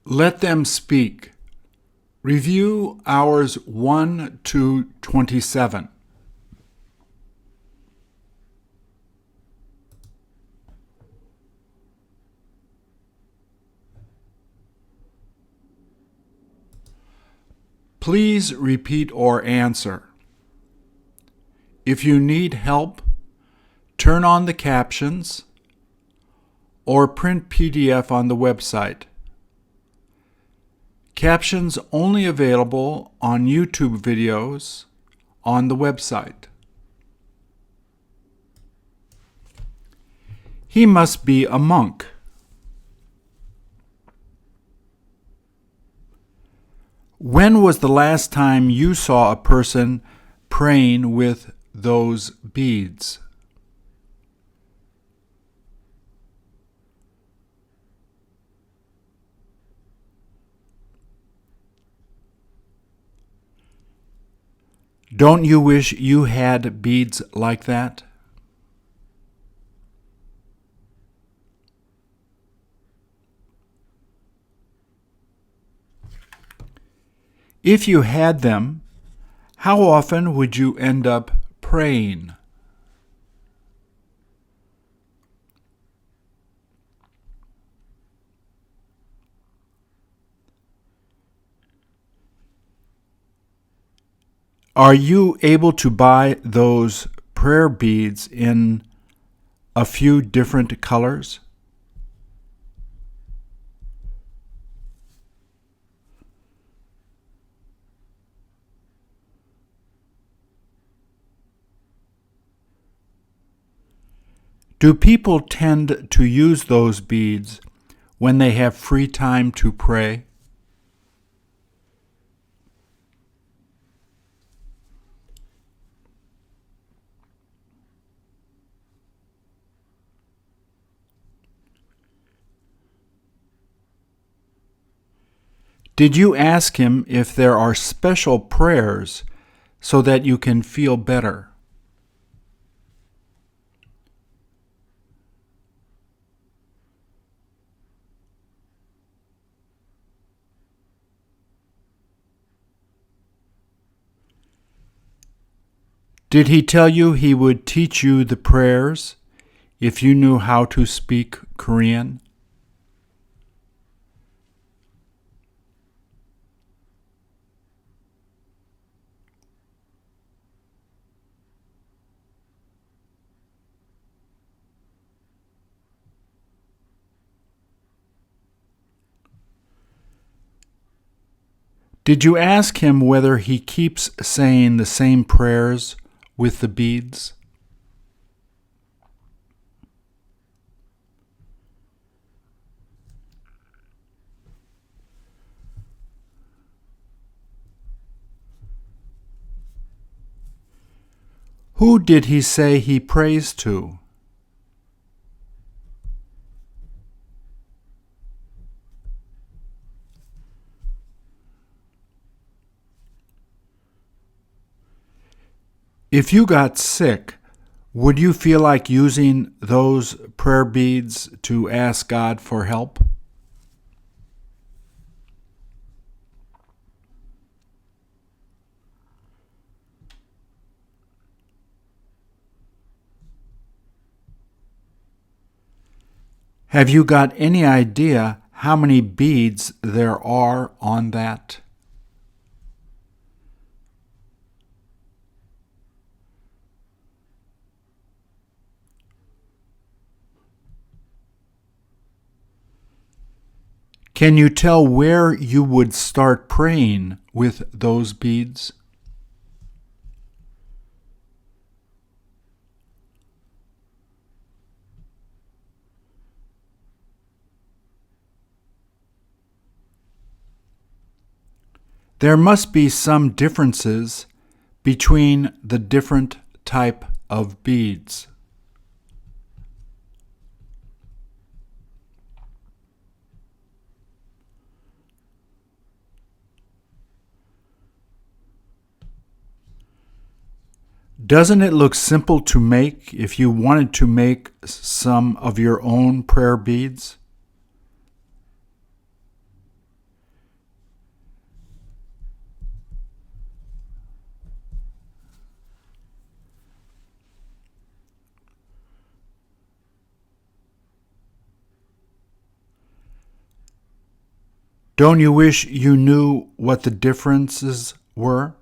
Let them speak. Review hours 1 to 27. Please repeat or answer. If you need help, turn on the captions or print PDF on the website. Captions only available on YouTube videos on the website. He must be a monk. When was the last time you saw a person praying with those beads? Don't you wish you had beads like that? If you had them, how often would you end up praying? Are you able to buy those prayer beads in a few different colors? Do people tend to use those beads when they have free time to pray? Did you ask him if there are special prayers so that you can feel better? Did he tell you he would teach you the prayers if you knew how to speak Korean? Did you ask him whether he keeps saying the same prayers with the beads? Who did he say he prays to? If you got sick, would you feel like using those prayer beads to ask God for help? Have you got any idea how many beads there are on that? Can you tell where you would start praying with those beads? There must be some differences between the different type of beads. Doesn't it look simple to make if you wanted to make some of your own prayer beads? Don't you wish you knew what the differences were?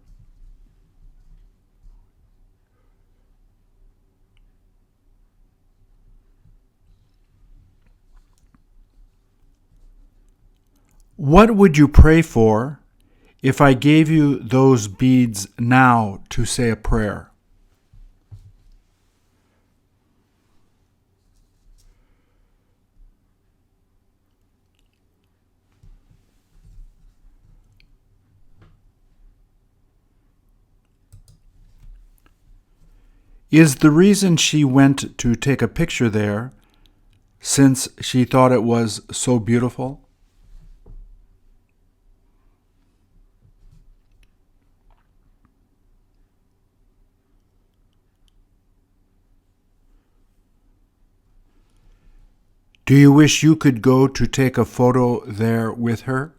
What would you pray for if I gave you those beads now to say a prayer? Is the reason she went to take a picture there since she thought it was so beautiful? Do you wish you could go to take a photo there with her?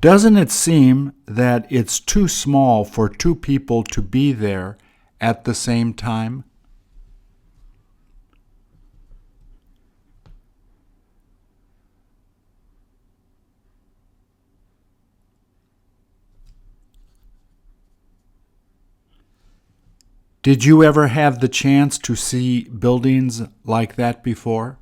Doesn't it seem that it's too small for two people to be there at the same time? Did you ever have the chance to see buildings like that before?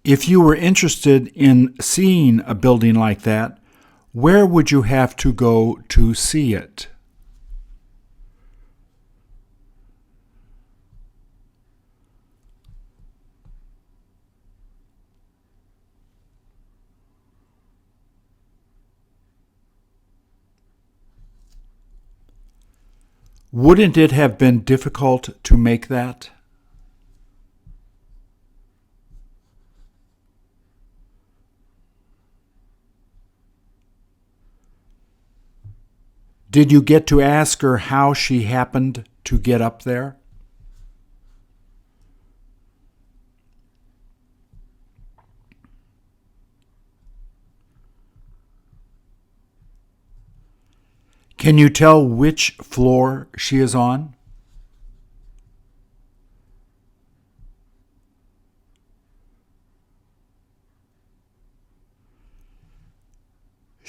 If you were interested in seeing a building like that, where would you have to go to see it? Wouldn't it have been difficult to make that? Did you get to ask her how she happened to get up there? Can you tell which floor she is on?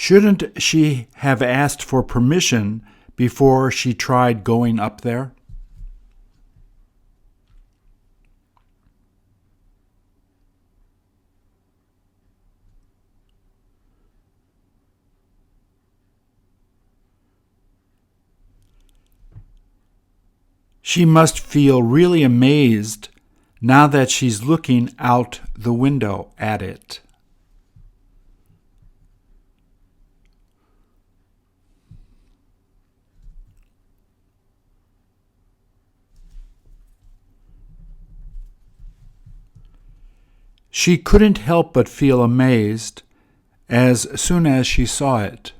Shouldn't she have asked for permission before she tried going up there? She must feel really amazed now that she's looking out the window at it. She couldn't help but feel amazed as soon as she saw it.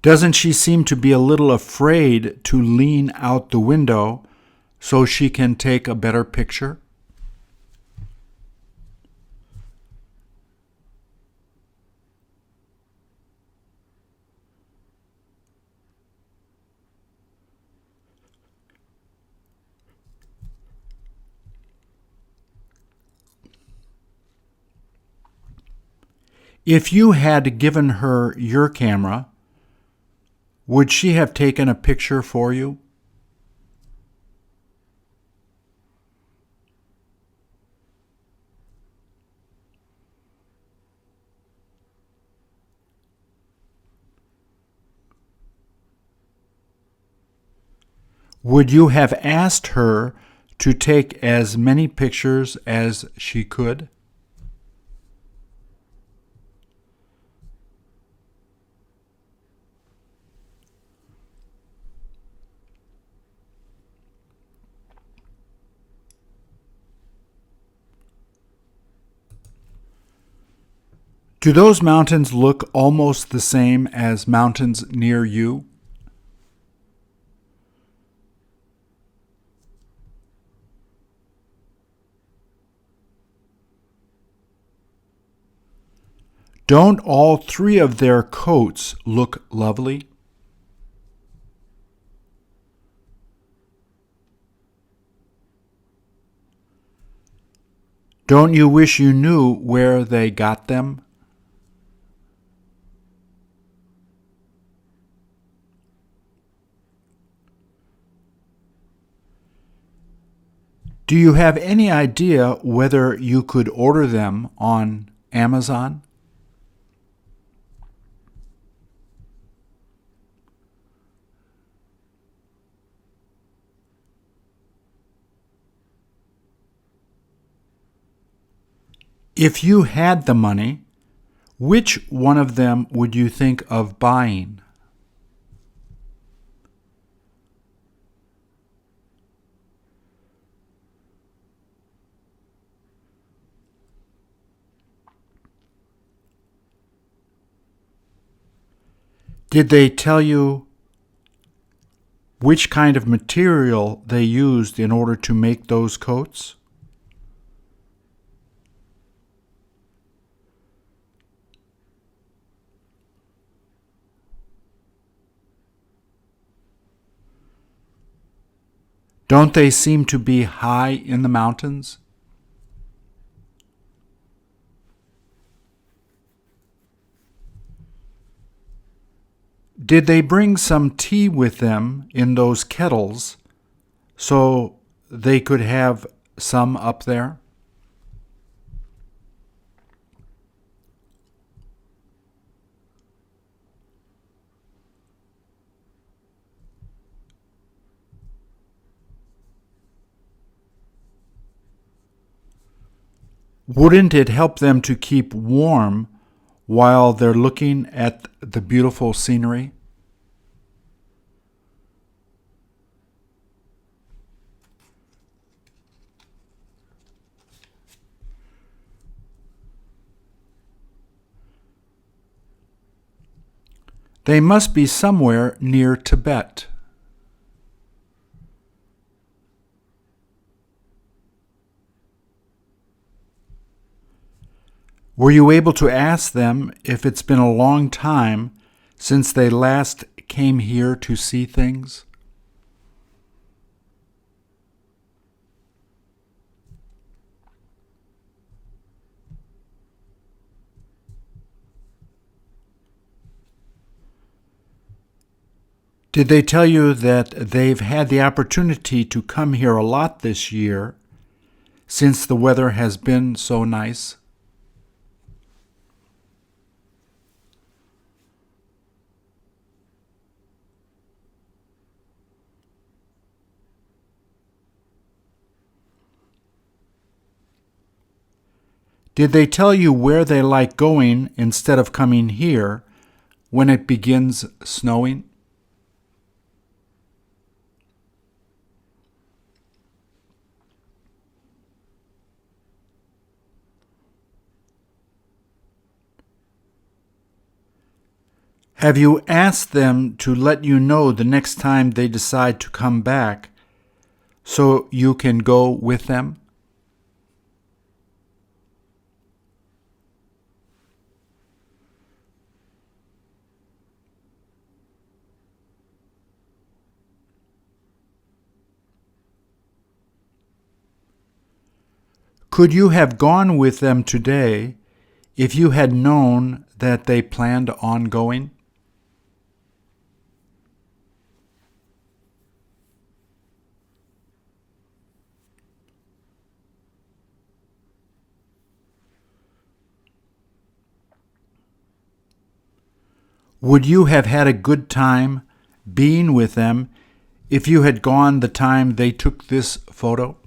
Doesn't she seem to be a little afraid to lean out the window so she can take a better picture? If you had given her your camera, would she have taken a picture for you? Would you have asked her to take as many pictures as she could? Do those mountains look almost the same as mountains near you? Don't all three of their coats look lovely? Don't you wish you knew where they got them? Do you have any idea whether you could order them on Amazon? If you had the money, which one of them would you think of buying? Did they tell you which kind of material they used in order to make those coats? Don't they seem to be high in the mountains? Did they bring some tea with them in those kettles so they could have some up there? Wouldn't it help them to keep warm while they're looking at the beautiful scenery? They must be somewhere near Tibet. Were you able to ask them if it's been a long time since they last came here to see things? Did they tell you that they've had the opportunity to come here a lot this year since the weather has been so nice? Did they tell you where they like going instead of coming here when it begins snowing? Have you asked them to let you know the next time they decide to come back so you can go with them? Could you have gone with them today if you had known that they planned on going? Would you have had a good time being with them if you had gone the time they took this photo?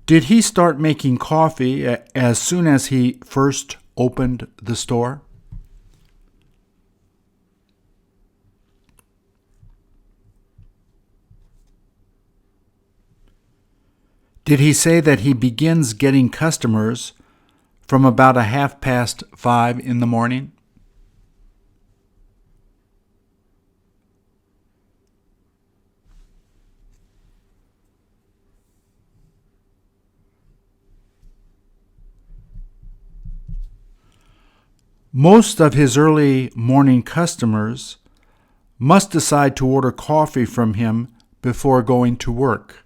Did he start making coffee as soon as he first opened the store? Did he say that he begins getting customers from about 5:30 in the morning? Most of his early morning customers must decide to order coffee from him before going to work.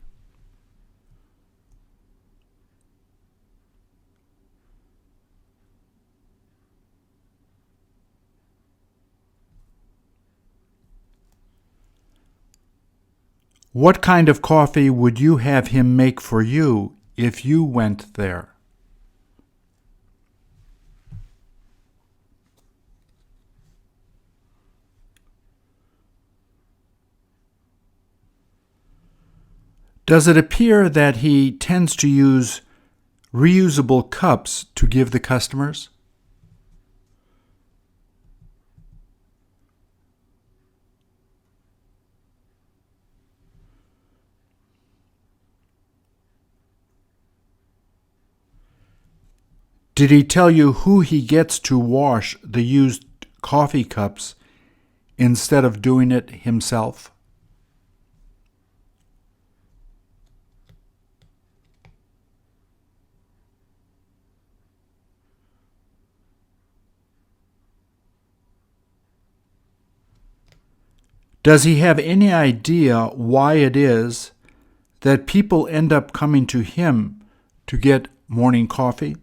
What kind of coffee would you have him make for you if you went there? Does it appear that he tends to use reusable cups to give the customers? Did he tell you who he gets to wash the used coffee cups instead of doing it himself? Does he have any idea why it is that people end up coming to him to get morning coffee?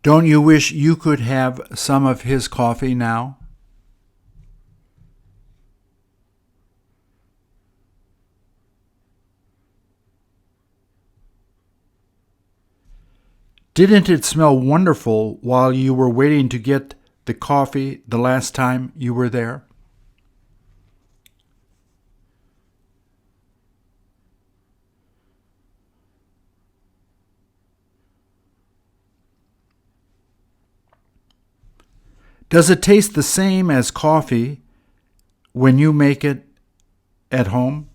Don't you wish you could have some of his coffee now? Didn't it smell wonderful while you were waiting to get the coffee the last time you were there? Does it taste the same as coffee when you make it at home?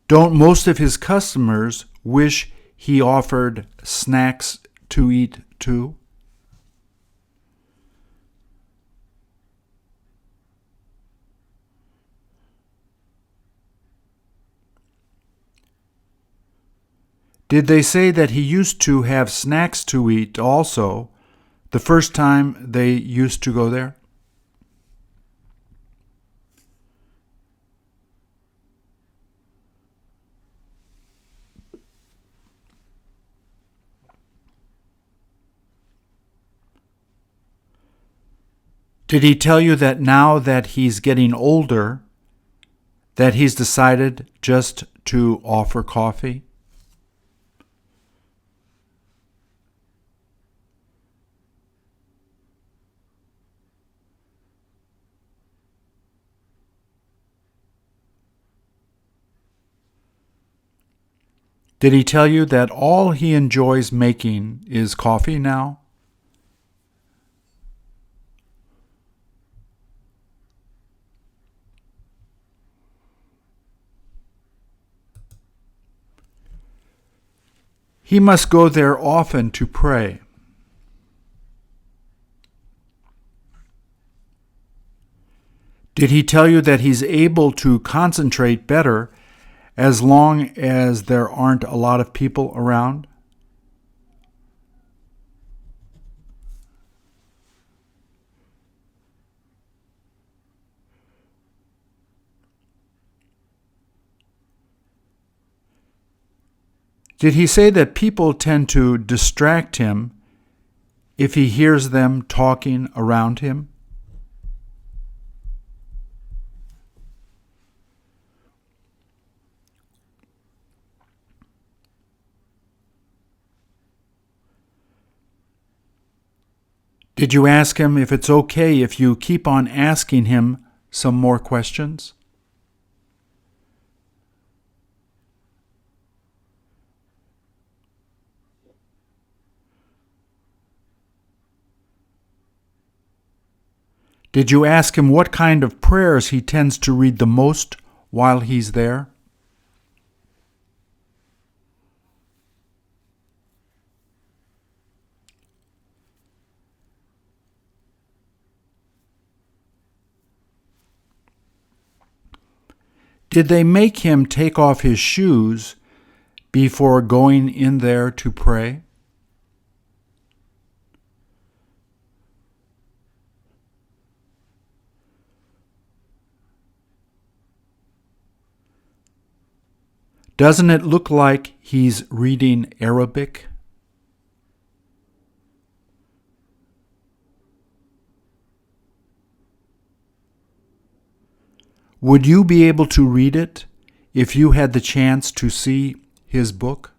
Don't most of his customers wish he offered snacks to eat too? Did they say that he used to have snacks to eat also the first time they used to go there? Did he tell you that now that he's getting older, that he's decided just to offer coffee? Did he tell you that all he enjoys making is coffee now? He must go there often to pray. Did he tell you that he's able to concentrate better as long as there aren't a lot of people around? Did he say that people tend to distract him if he hears them talking around him? Did you ask him if it's okay if you keep on asking him some more questions? Did you ask him what kind of prayers he tends to read the most while he's there? Did they make him take off his shoes before going in there to pray? Doesn't it look like he's reading Arabic? Would you be able to read it if you had the chance to see his book?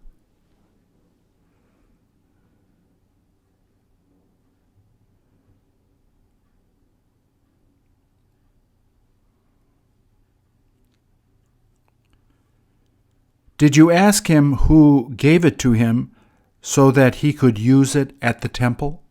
Did you ask him who gave it to him so that he could use it at the temple?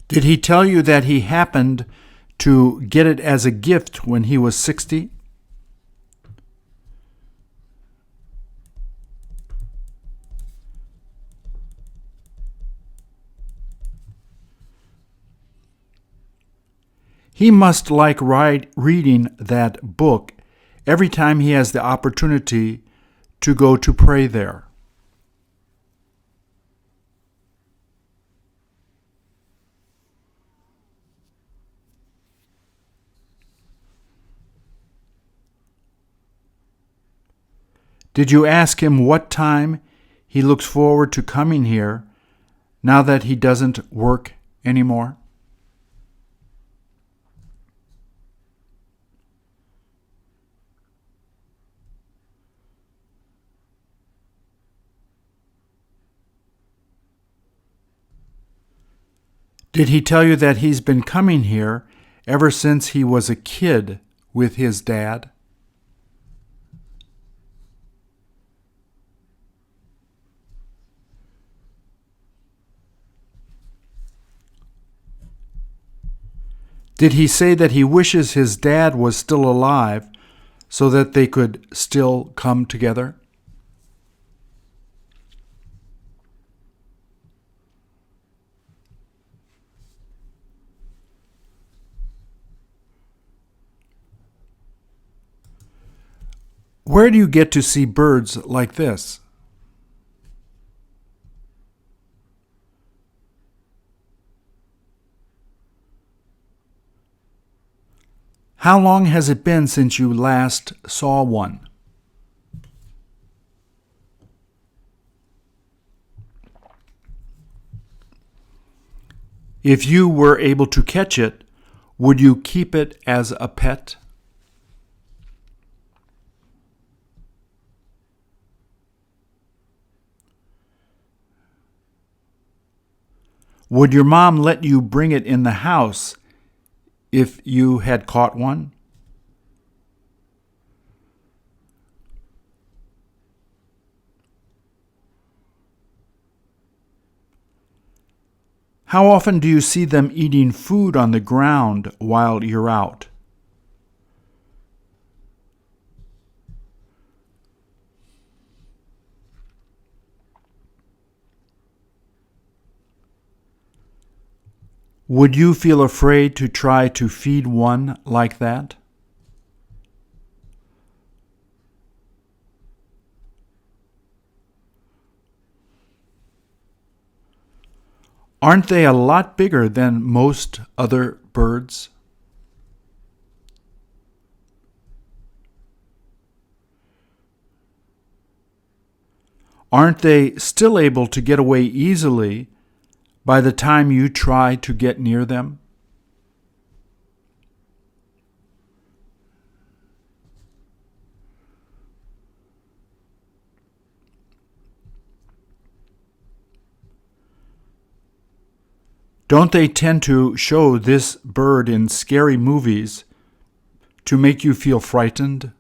Did he tell you that he happened to get it as a gift when he was 60? He must like reading that book every time he has the opportunity to go to pray there. Did you ask him what time he looks forward to coming here now that he doesn't work anymore? Did he tell you that he's been coming here ever since he was a kid with his dad? Did he say that he wishes his dad was still alive so that they could still come together? Where do you get to see birds like this? How long has it been since you last saw one? If you were able to catch it, would you keep it as a pet? Would your mom let you bring it in the house if you had caught one? How often do you see them eating food on the ground while you're out? Would you feel afraid to try to feed one like that? Aren't they a lot bigger than most other birds? Aren't they still able to get away easily by the time you try to get near them? Don't they tend to show this bird in scary movies to make you feel frightened?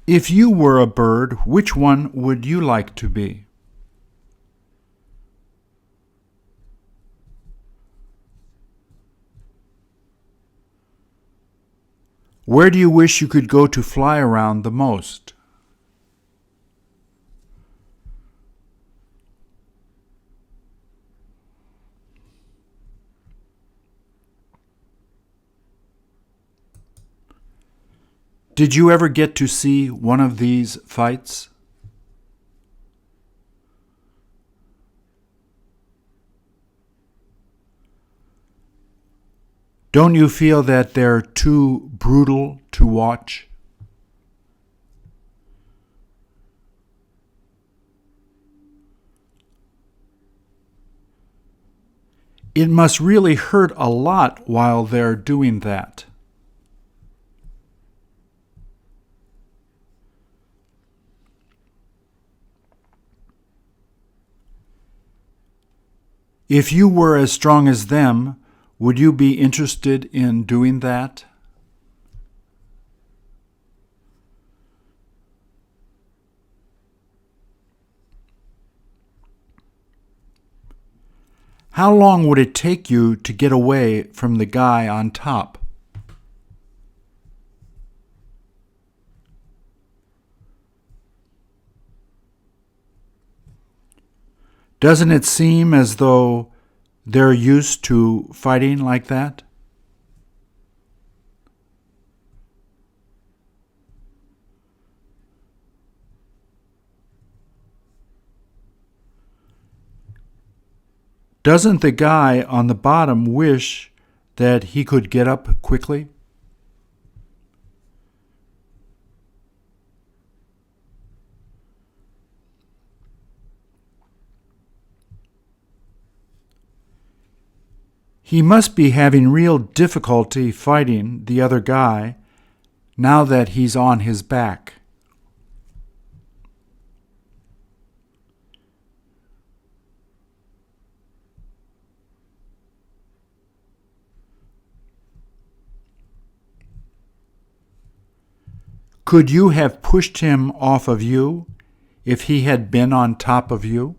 If you were a bird, which one would you like to be? Where do you wish you could go to fly around the most? Did you ever get to see one of these fights? Don't you feel that they're too brutal to watch? It must really hurt a lot while they're doing that. If you were as strong as them, would you be interested in doing that? How long would it take you to get away from the guy on top? Doesn't it seem as though they're used to fighting like that? Doesn't the guy on the bottom wish that he could get up quickly? He must be having real difficulty fighting the other guy now that he's on his back. Could you have pushed him off of you if he had been on top of you?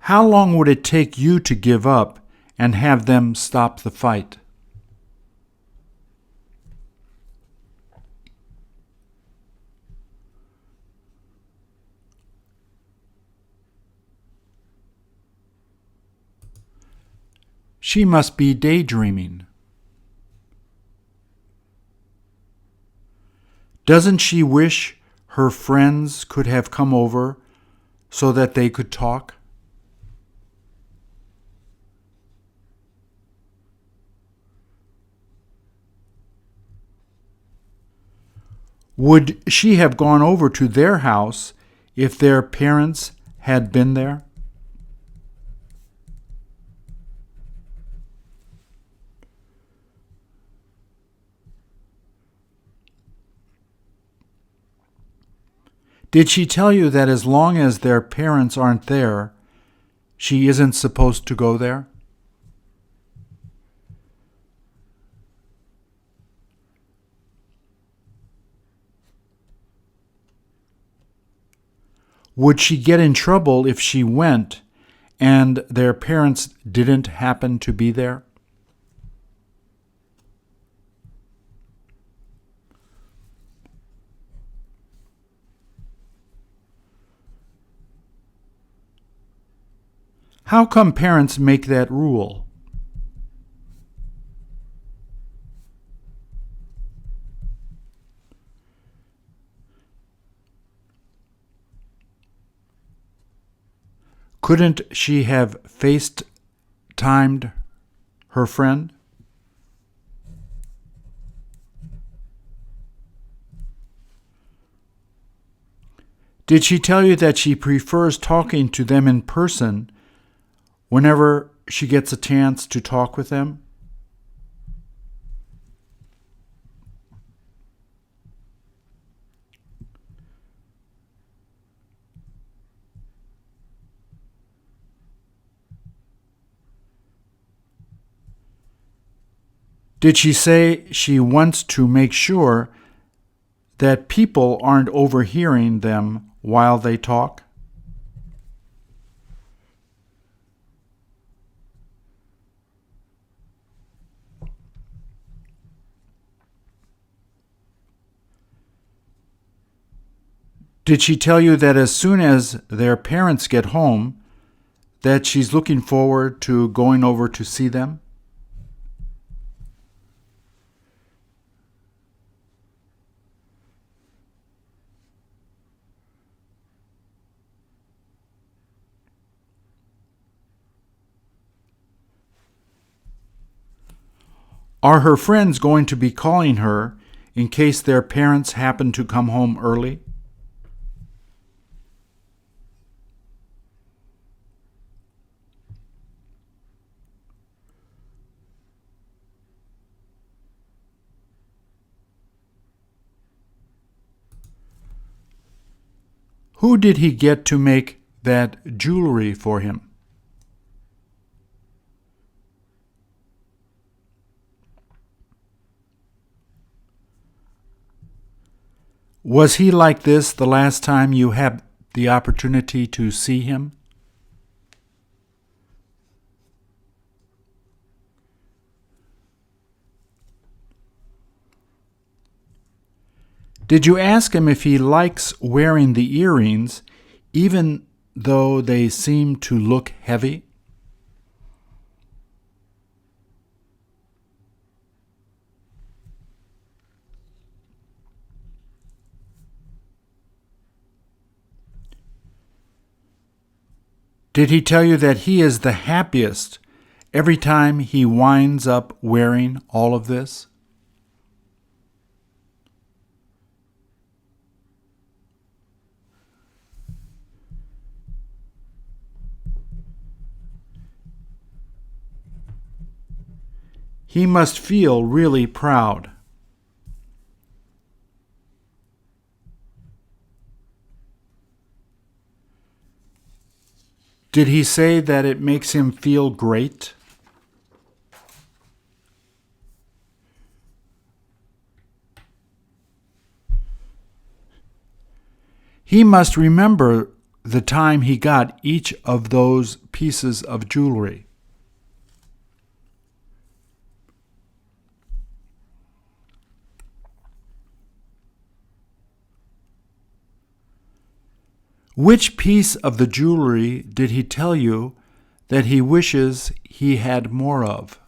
How long would it take you to give up and have them stop the fight? She must be daydreaming. Doesn't she wish her friends could have come over so that they could talk? Would she have gone over to their house if their parents had been there? Did she tell you that as long as their parents aren't there, she isn't supposed to go there? Would she get in trouble if she went and their parents didn't happen to be there? How come parents make that rule? Couldn't she have FaceTimed her friend? Did she tell you that she prefers talking to them in person whenever she gets a chance to talk with them? Did she say she wants to make sure that people aren't overhearing them while they talk? Did she tell you that as soon as their parents get home, that she's looking forward to going over to see them? Are her friends going to be calling her in case their parents happen to come home early? Who did he get to make that jewelry for him? Was he like this the last time you had the opportunity to see him? Did you ask him if he likes wearing the earrings even though they seem to look heavy? Did he tell you that he is the happiest every time he winds up wearing all of this? He must feel really proud. Did he say that it makes him feel great? He must remember the time he got each of those pieces of jewelry. Which piece of the jewelry did he tell you that he wishes he had more of?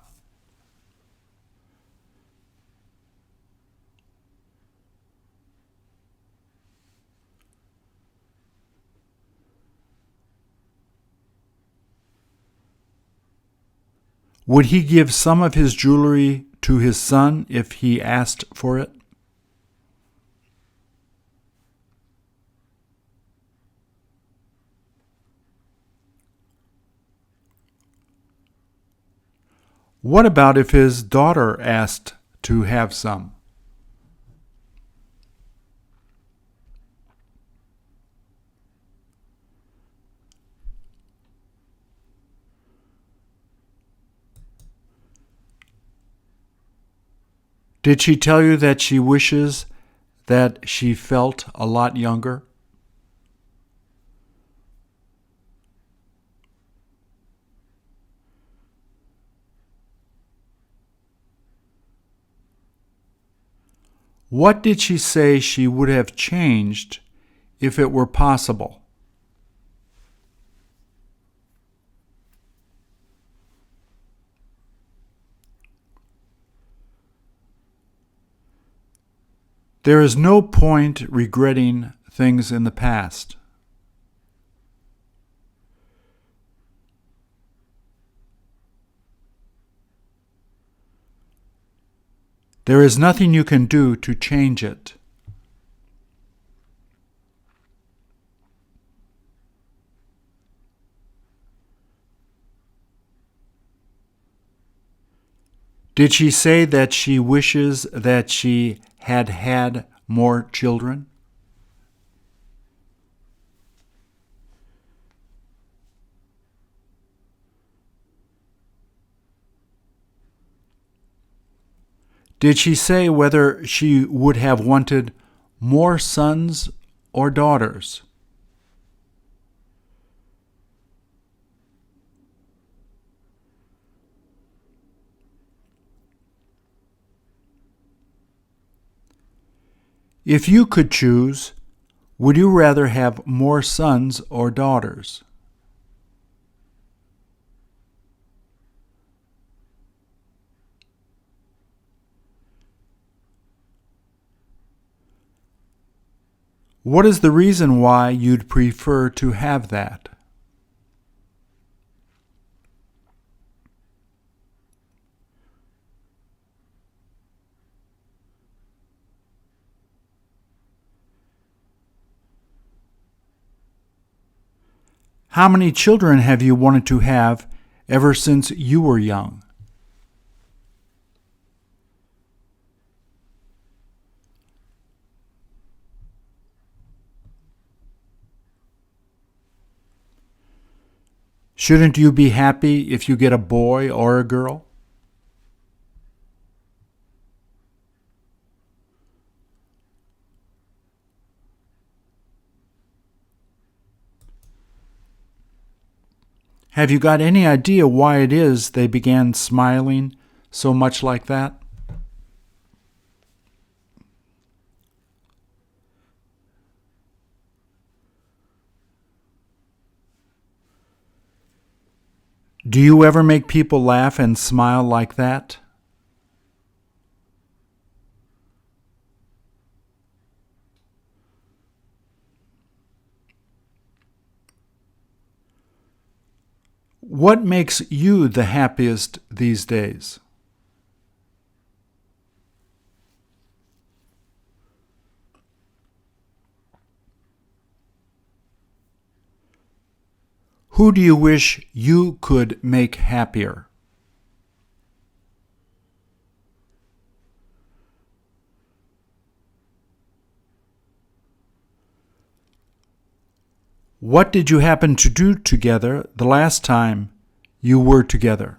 Would he give some of his jewelry to his son if he asked for it? What about if his daughter asked to have some? Did she tell you that she wishes that she felt a lot younger? What did she say she would have changed if it were possible? There is no point regretting things in the past. There is nothing you can do to change it. Did she say that she wishes that she had had more children? Did she say whether she would have wanted more sons or daughters? If you could choose, would you rather have more sons or daughters? What is the reason why you'd prefer to have that? How many children have you wanted to have ever since you were young? Shouldn't you be happy if you get a boy or a girl? Have you got any idea why it is they began smiling so much like that? Do you ever make people laugh and smile like that? What makes you the happiest these days? Who do you wish you could make happier? What did you happen to do together the last time you were together?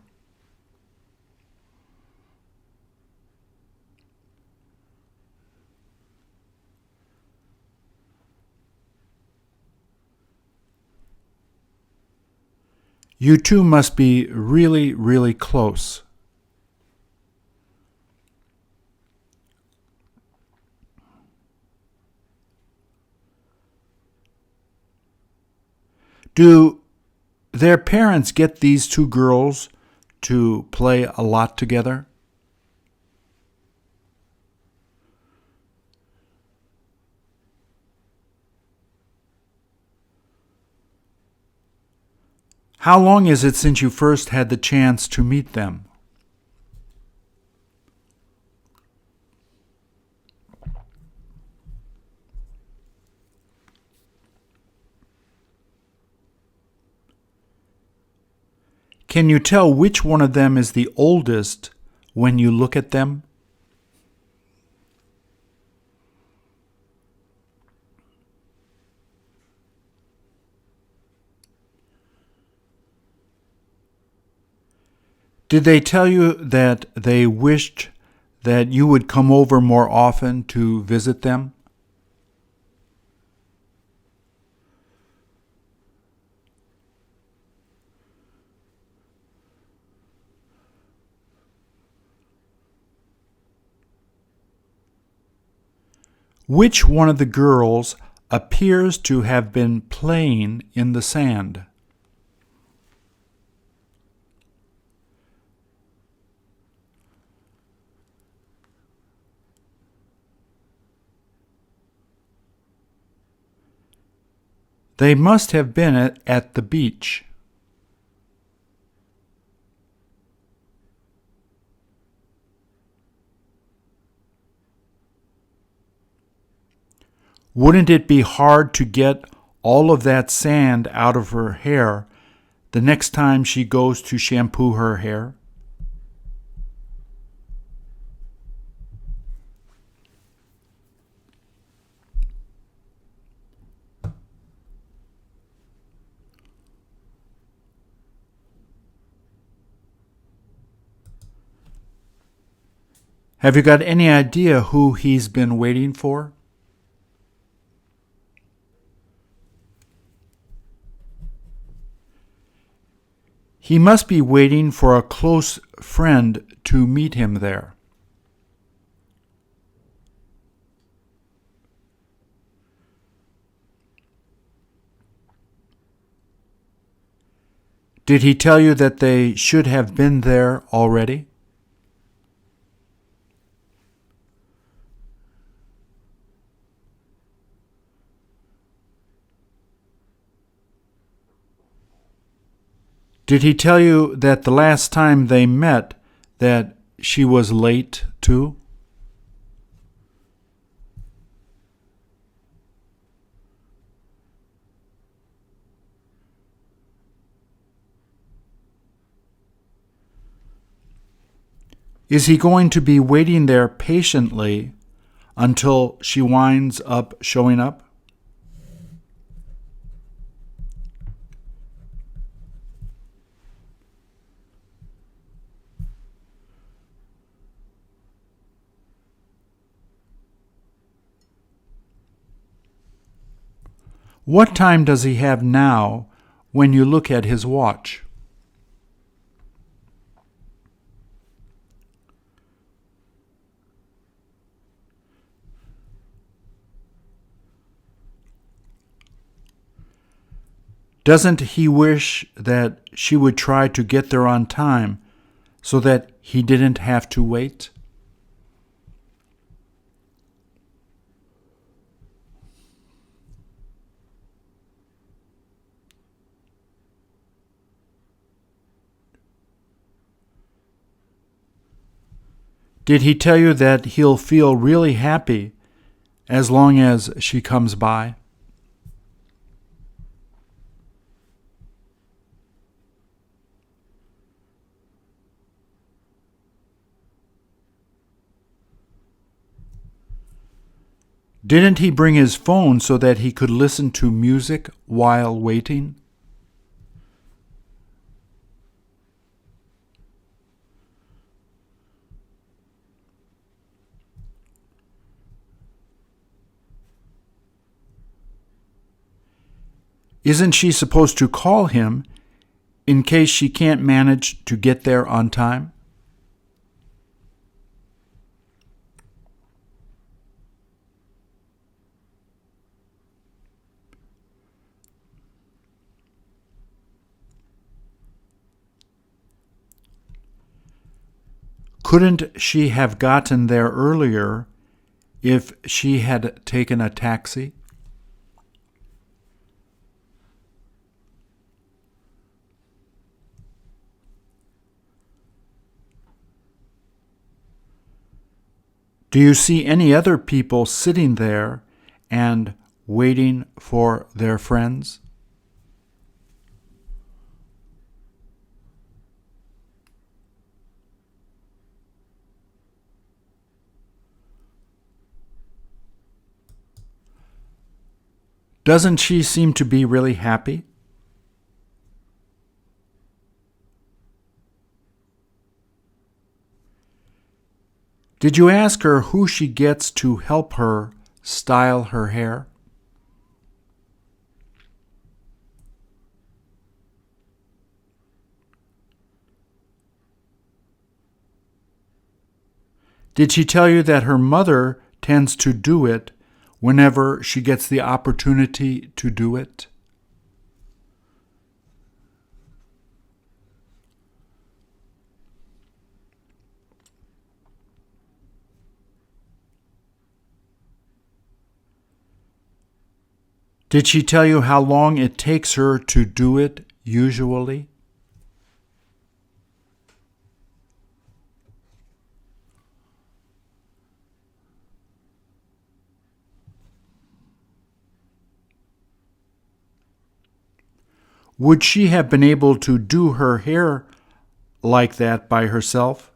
You two must be really, really close. Do their parents get these two girls to play a lot together? How long is it since you first had the chance to meet them? Can you tell which one of them is the oldest when you look at them? Did they tell you that they wished that you would come over more often to visit them? Which one of the girls appears to have been playing in the sand? They must have been at the beach. Wouldn't it be hard to get all of that sand out of her hair the next time she goes to shampoo her hair? Have you got any idea who he's been waiting for? He must be waiting for a close friend to meet him there. Did he tell you that they should have been there already? Did he tell you that the last time they met that she was late too? Is he going to be waiting there patiently until she winds up showing up? What time does he have now when you look at his watch? Doesn't he wish that she would try to get there on time so that he didn't have to wait? Did he tell you that he'll feel really happy as long as she comes by? Didn't he bring his phone so that he could listen to music while waiting? Isn't she supposed to call him in case she can't manage to get there on time? Couldn't she have gotten there earlier if she had taken a taxi? Do you see any other people sitting there and waiting for their friends? Doesn't she seem to be really happy? Did you ask her who she gets to help her style her hair? Did she tell you that her mother tends to do it whenever she gets the opportunity to do it? Did she tell you how long it takes her to do it usually? Would she have been able to do her hair like that by herself?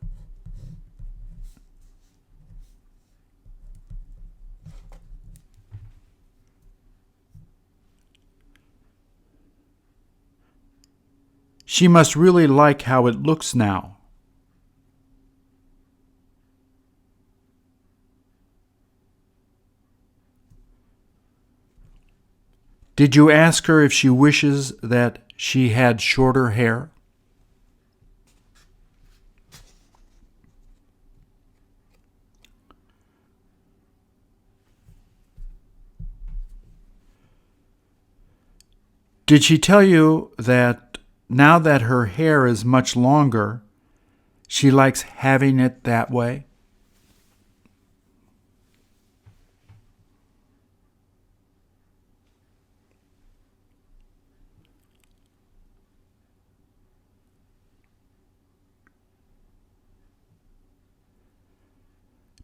She must really like how it looks now. Did you ask her if she wishes that she had shorter hair? Did she tell you that now that her hair is much longer, she likes having it that way?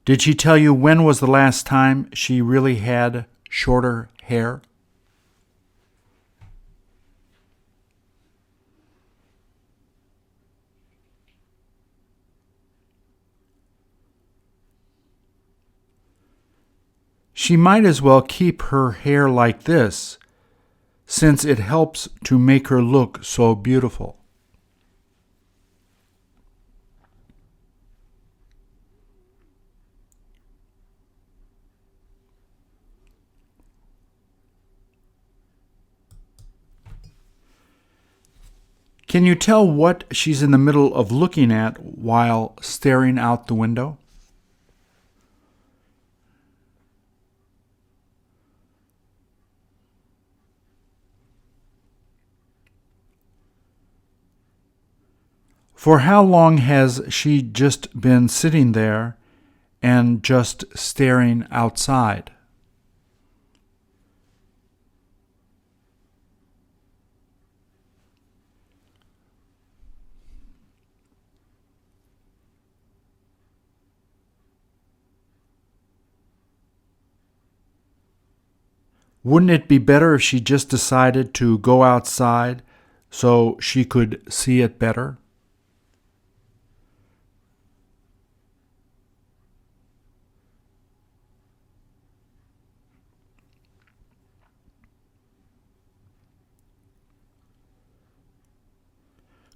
Did she tell you when was the last time she really had shorter hair? She might as well keep her hair like this, since it helps to make her look so beautiful. Can you tell what she's in the middle of looking at while staring out the window? For how long has she just been sitting there and just staring outside? Wouldn't it be better if she just decided to go outside so she could see it better?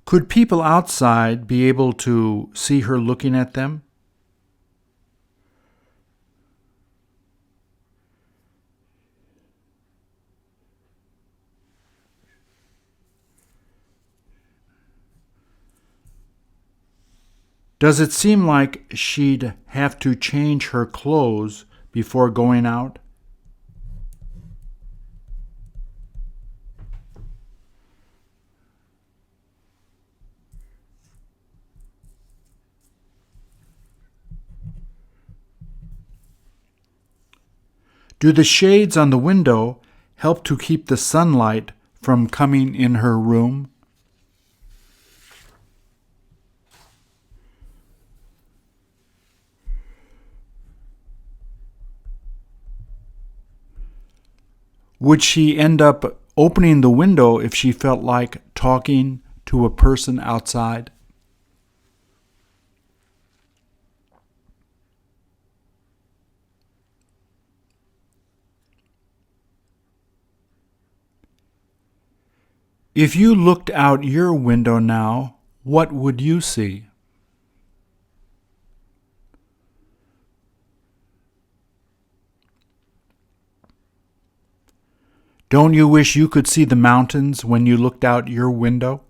Could people outside be able to see her looking at them? Does it seem like she'd have to change her clothes before going out? Do the shades on the window help to keep the sunlight from coming in her room? Would she end up opening the window if she felt like talking to a person outside? If you looked out your window now, what would you see? Don't you wish you could see the mountains when you looked out your window?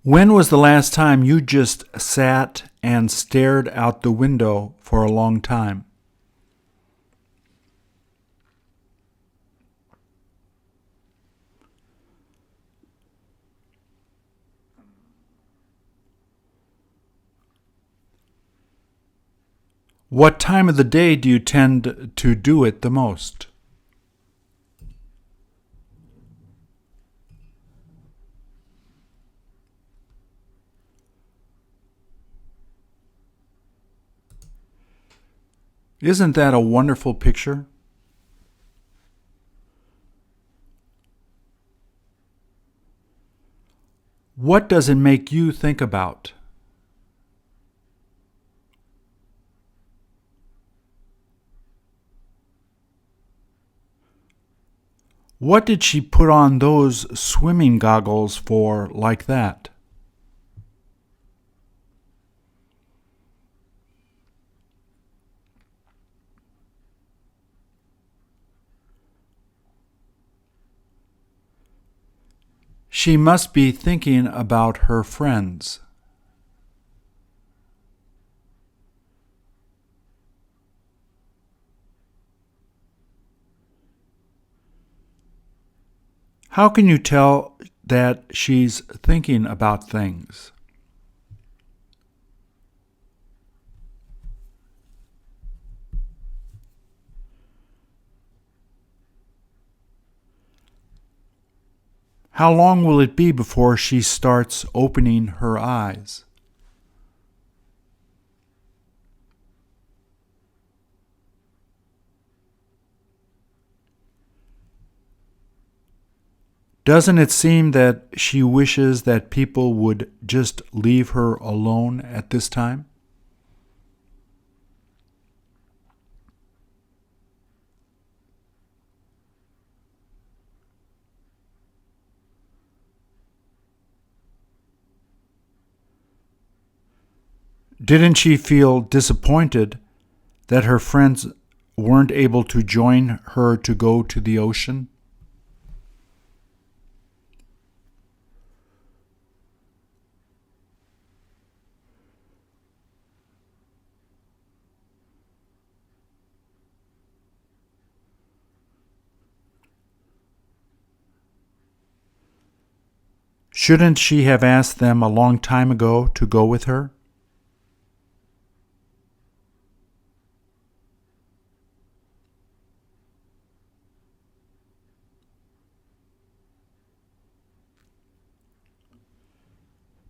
When was the last time you just sat and stared out the window for a long time? What time of the day do you tend to do it the most? Isn't that a wonderful picture? What does it make you think about? What did she put on those swimming goggles for like that? She must be thinking about her friends. How can you tell that she's thinking about things? How long will it be before she starts opening her eyes? Doesn't it seem that she wishes that people would just leave her alone at this time? Didn't she feel disappointed that her friends weren't able to join her to go to the ocean? Shouldn't she have asked them a long time ago to go with her?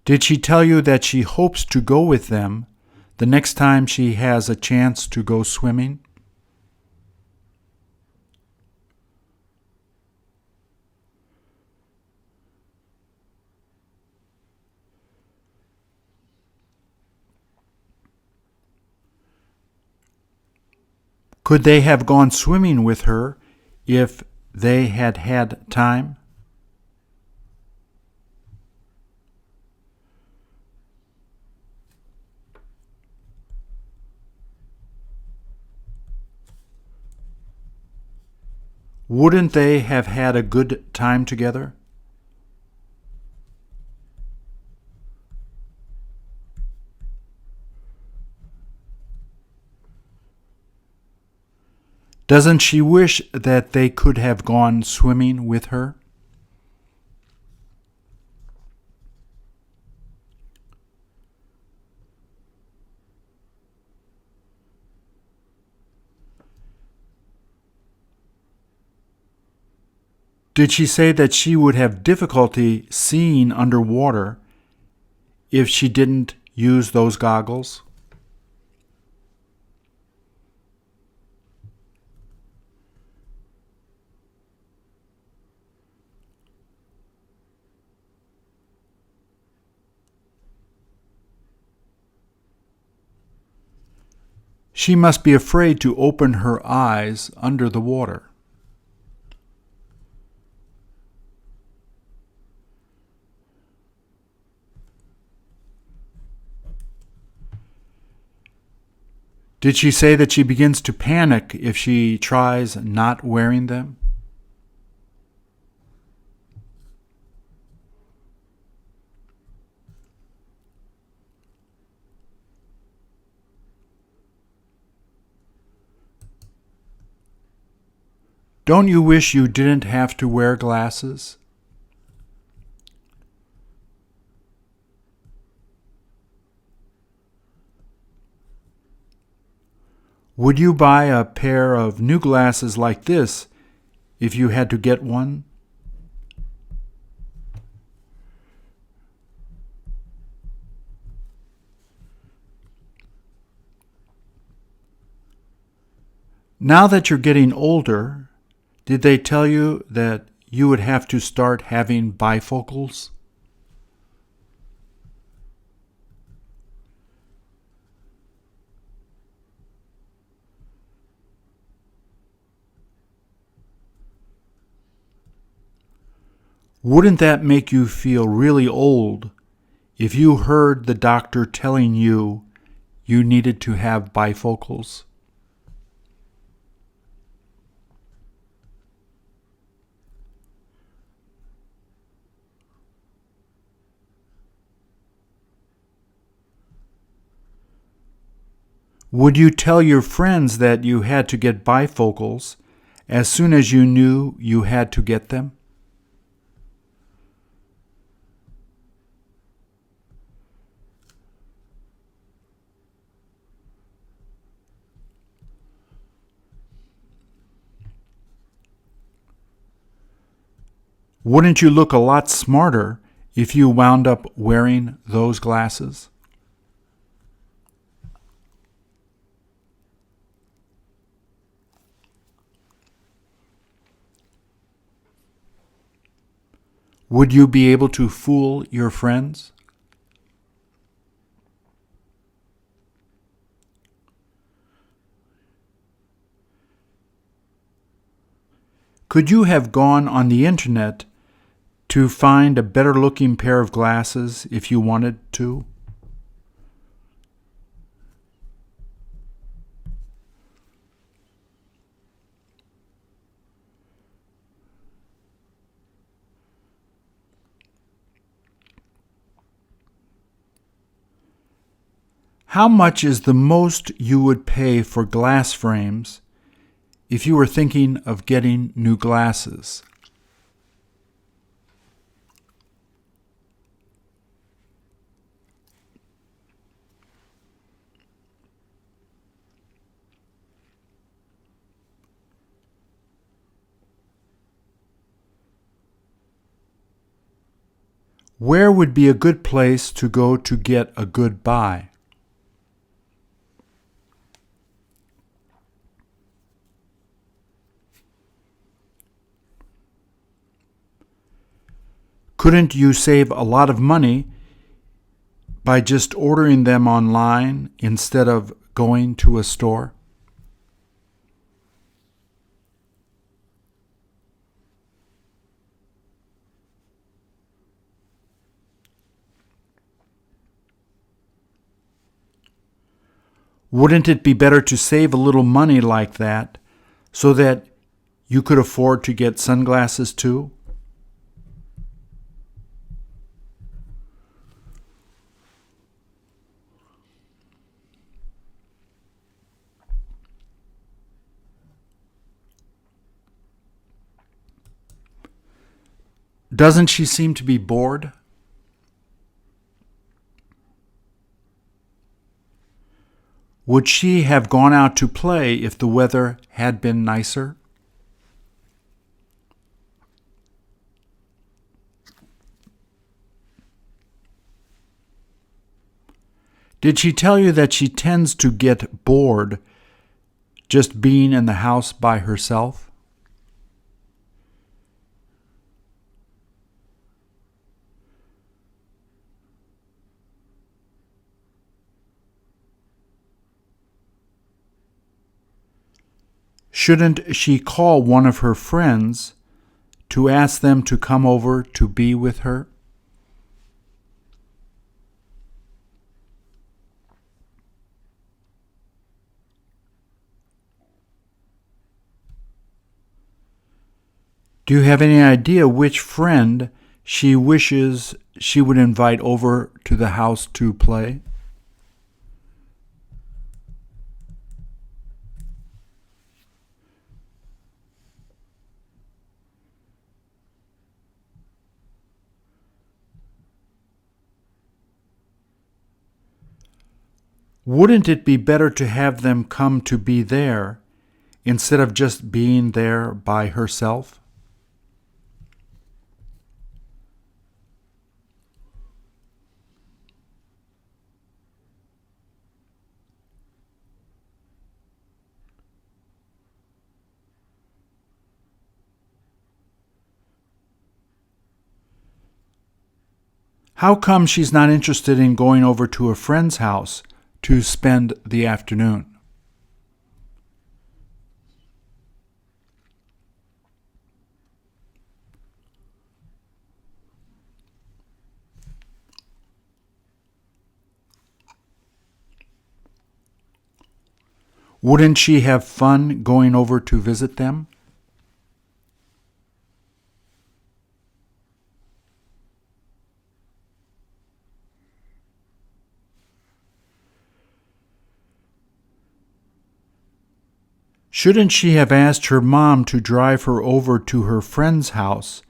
Did she tell you that she hopes to go with them the next time she has a chance to go swimming? Could they have gone swimming with her if they had had time? Wouldn't they have had a good time together? Doesn't she wish that they could have gone swimming with her? Did she say that she would have difficulty seeing underwater if she didn't use those goggles? She must be afraid to open her eyes under the water. Did she say that she begins to panic if she tries not wearing them? Don't you wish you didn't have to wear glasses? Would you buy a pair of new glasses like this if you had to get one? Now that you're getting older, did they tell you that you would have to start having bifocals? Wouldn't that make you feel really old if you heard the doctor telling you you needed to have bifocals? Would you tell your friends that you had to get bifocals as soon as you knew you had to get them? Wouldn't you look a lot smarter if you wound up wearing those glasses? Would you be able to fool your friends? Could you have gone on the internet to find a better looking pair of glasses if you wanted to? How much is the most you would pay for glass frames if you were thinking of getting new glasses? Where would be a good place to go to get a good buy? Couldn't you save a lot of money by just ordering them online instead of going to a store? Wouldn't it be better to save a little money like that so that you could afford to get sunglasses too? Doesn't she seem to be bored? Would she have gone out to play if the weather had been nicer? Did she tell you that she tends to get bored just being in the house by herself? Shouldn't she call one of her friends to ask them to come over to be with her? Do you have any idea which friend she wishes she would invite over to the house to play? Wouldn't it be better to have them come to be there instead of just being there by herself? How come she's not interested in going over to a friend's house to spend the afternoon? Wouldn't she have fun going over to visit them? Shouldn't she have asked her mom to drive her over to her friend's house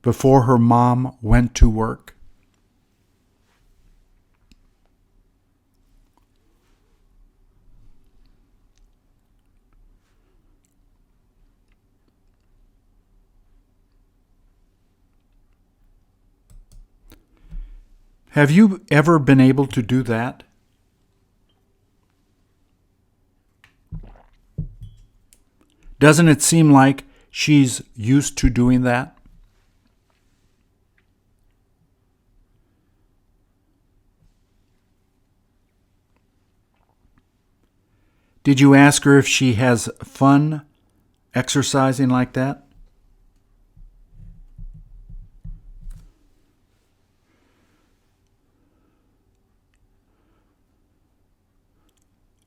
before her mom went to work? Have you ever been able to do that? Doesn't it seem like she's used to doing that? Did you ask her if she has fun exercising like that?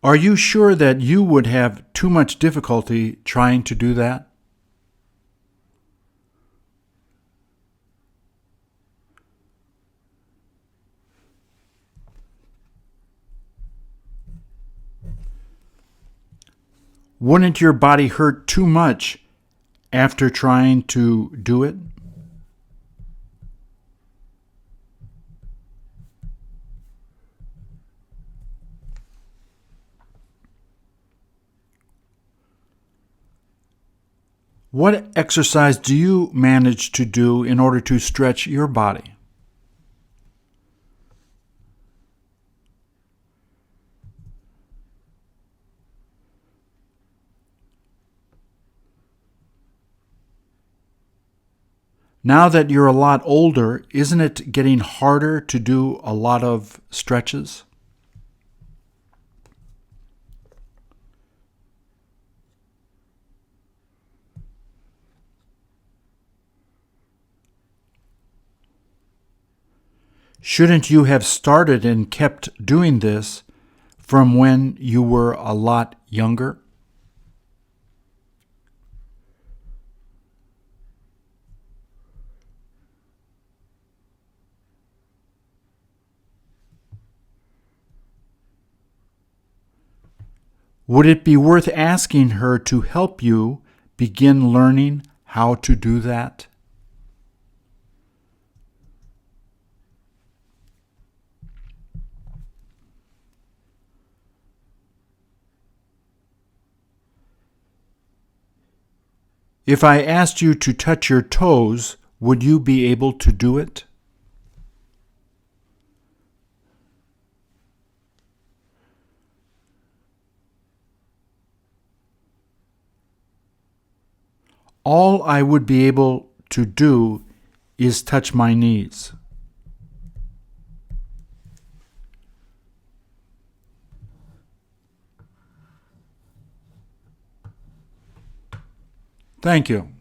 Are you sure that you would have too much difficulty trying to do that? Wouldn't your body hurt too much after trying to do it? What exercise do you manage to do in order to stretch your body? Now that you're a lot older, isn't it getting harder to do a lot of stretches? Shouldn't you have started and kept doing this from when you were a lot younger? Would it be worth asking her to help you begin learning how to do that? If I asked you to touch your toes, would you be able to do it? All I would be able to do is touch my knees. Thank you.